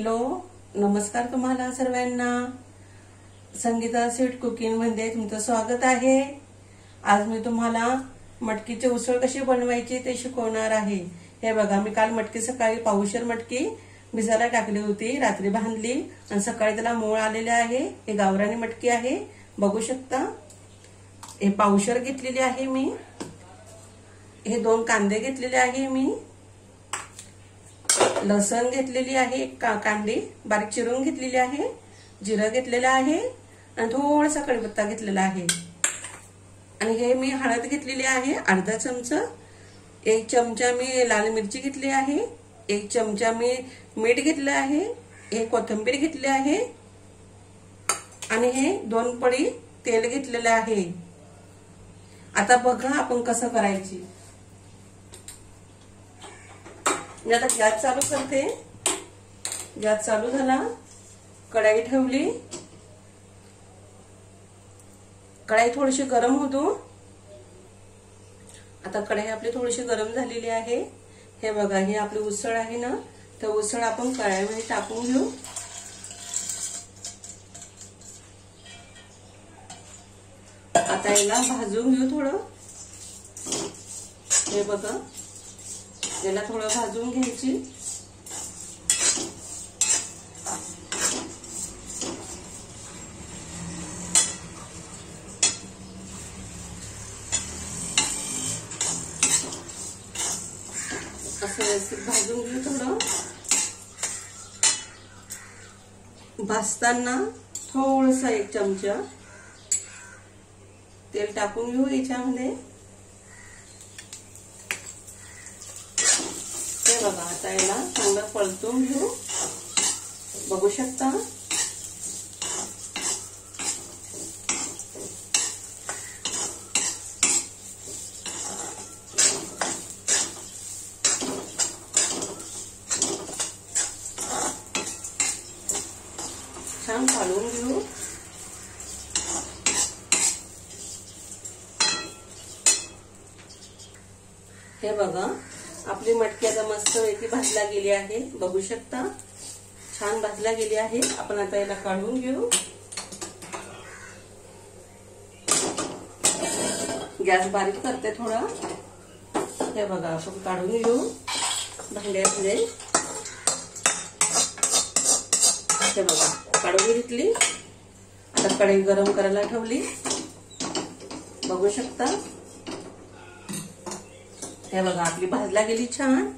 Hello, नमस्कार तुम्हाला सर्वांना. संगीता स्वीट कुकिंग मध्ये तुमचं स्वागत आहे. आज मी तुम्हाला मटकीची उसळ कशी बनवायची ते शिकवणार आहे. हे बघा, मी काल मटकी सकाळी पावशेर मटकी भिजायला टाकली होती, रात्री बांधली आणि सकाळी त्याला मोळ आलेले आहे. हे गावरानी मटकी आहे, बघू शकता. हे पावशेर घेतलेली आहे मी. हे 2 कांदे घेतलेले आहे मी. लसण घेतलेली आहे, एक कांडी बारीक चिरून घेतलेली आहे. जिरं घेतलेलं आहे आणि थोडासा कढीपत्ता घेतलेला आहे. आणि हे मी हळद घेतलेली आहे अर्धा चमचा. 1 चमचा मी लाल मिरची घेतली आहे. 1 चमचा मी मीठ घेतलं आहे. हे कोथिंबीर घेतली आहे आणि हे 2 पळी तेल घेतलेलं आहे. आता बघा आपण कसं करायची. मी आता गॅस चालू करते. गॅस चालू झाला, कढाई ठेवली. कढाई थोडीशी गरम होतो. आता कढाई आपली थोडीशी गरम झालेली आहे. हे बघा, ही आपली उसळ आहे ना, तर उसळ आपण कढाईमध्ये टाकून घेऊ. आता याला भाजून घेऊ थोडं. हे बघा, याला थोडं भाजून घ्यायची. असं व्यवस्थित भाजून घेऊ. थोडं भाजताना थोडंसं 1 चमचा तेल टाकून घेऊ याच्यामध्ये. बघा, आता याला चांगलं परतून घेऊ. बघू शकता. छान काढून घेऊ. हे बघा, आपली मटकी आता मस्तपैकी भाजला गेली आहे. बघू शकता, छान भाजला गेली आहे. आपण आता याला काढून घेऊ. गॅस बारीक करते थोडा. हे बघा, आपण काढून घेऊ भांड्यामध्ये. हे बघा, काढून घेतली. आता कढई गरम करायला ठेवली. बघू शकता. हे बघा, आपली भाजला गेली छान.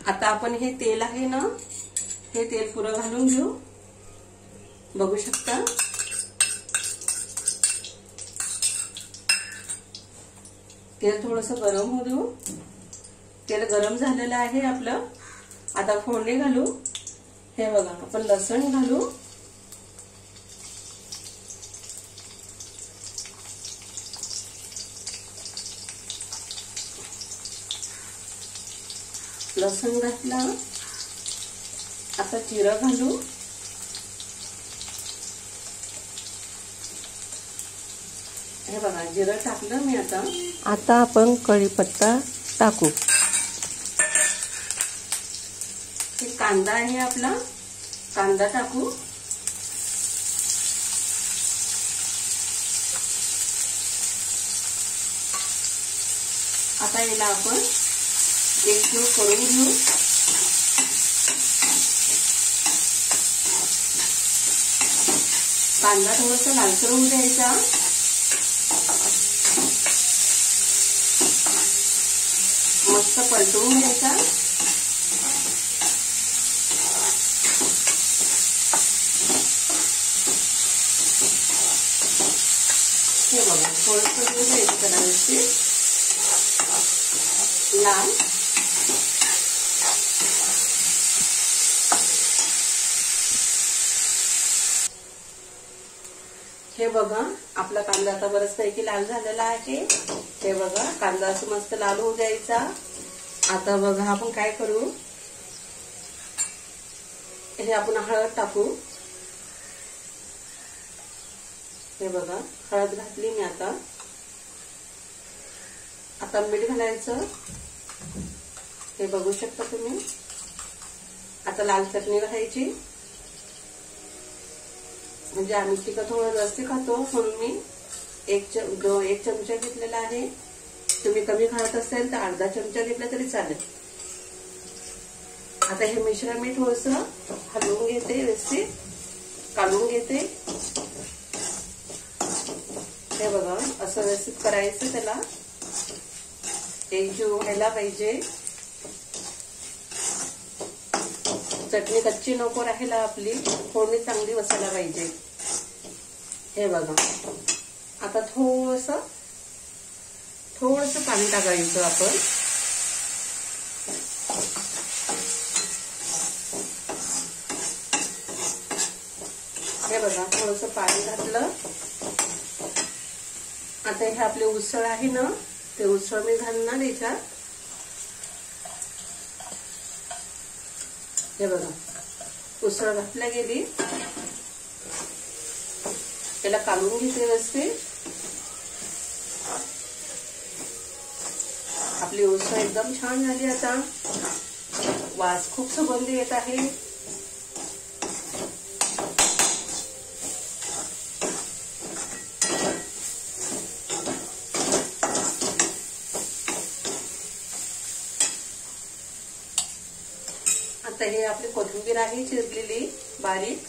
आता आपण हे तेल आहे ना, हे तेल पुरं घालून घेऊ. बघू शकता. तेल थोडंसं गरम होऊ देऊ. तेल गरम झालेलं आहे आपलं. आता फोडणी घालू. हे बघा, आपण लसण घालू. लसूण घातला. आता जिरं घालू. हे बघा, जिरं टाकलं मी. आता आपण कढीपत्ता टाकू. हे कांदा आहे आपला, कांदा टाकू. आता याला आपण एकजीव करून घेऊ. कांदा थोडासा लालसर होऊ द्यायचा. मस्त परतवून घ्यायचा. हे बघा, थोडंसं होऊ द्यायचं करायची लाल. हे बघा, आपला कांदा आता बरंचपैकी लाल झालेला आहे. हे बघा, कांदा असं मस्त लाल होऊ द्यायचा. आता बघा, आपण काय करू. हे आपण हळद टाकू. हे बघा, हळद घातली मी. आता मीठ घालायचं. हे बघू शकता तुम्ही. आता लाल चटणी घालायची, म्हणजे आम्ही तिखट थोडं जास्त खातो म्हणून मी एक चमचा घेतलेला आहे. तुम्ही कमी खात असेल तर अर्धा चमचा घेतला तरी चालेल. आता हे मिश्रण मी थोडस हलवून घेते, व्यवस्थित काढून घेते. हे बघा असं व्यवस्थित करायचं, त्याला एकजीव व्हायला पाहिजे. चटणी कच्ची नको राहायला, आपली फोडणी चांगली बसायला पाहिजे. हे बघा आता थोडस पाणी टाकायचं आपण. हे बघा थोडस पाणी घातलं. आता हे आपले उसळ आहे ना, ते उसळ मी घालणार याच्यात. हे बघा उसळ घातल्या गेली, त्याला काढून घेते व्यवस्थित. आपली उसळ एकदम छान झाली. आता वास खूप सुगंध येत आहे. आता हे आपली कोथिंबीर आहे चिरलेली बारीक,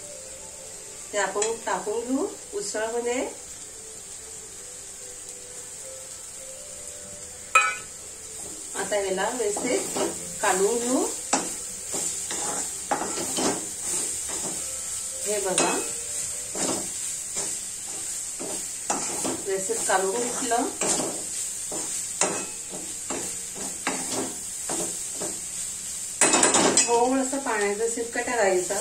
ते आपण टाकून घेऊ उसळमध्ये. आता याला व्यवस्थित काढून घेऊ. हे बघा व्यवस्थित काढून घेतलं. थोडंसं पाण्याचा शिपका टाकायचा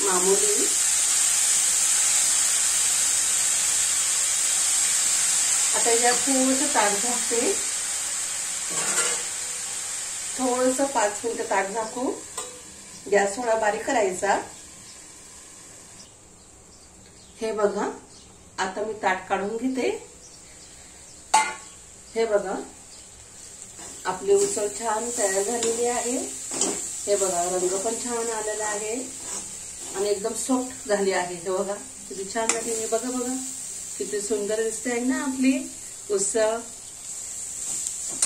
मामूली. आता यात थोडंसं ताट झाकते, थोडंसं 5 मिनिटं ताट झाकू. गॅस थोडा बारीक करायचा. हे बघा आता मी ताट काढून घेते. हे बघा आपली उसळ छान तयार झालेली आहे. हे बघा रंग पण छान आलेला आहे आणि एकदम सॉफ्ट झाली आहे. हे बघा किती छान झाली. हे बघा किती सुंदर दिसते आहे ना आपली उसळ.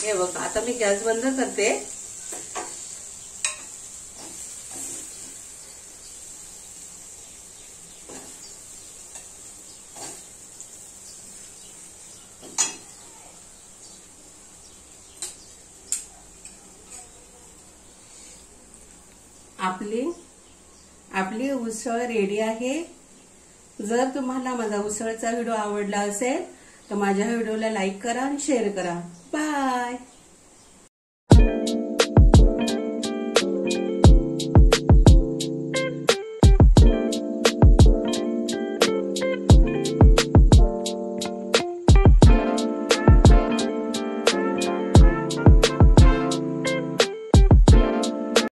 हे बघा आता मी गॅस बंद करते. आपली उसळ रेडी आहे. जर तुम्हाला माझा उसळचा व्हिडिओ आवडला असेल तर माझ्या व्हिडिओला लाईक करा आणि शेअर करा. बाय.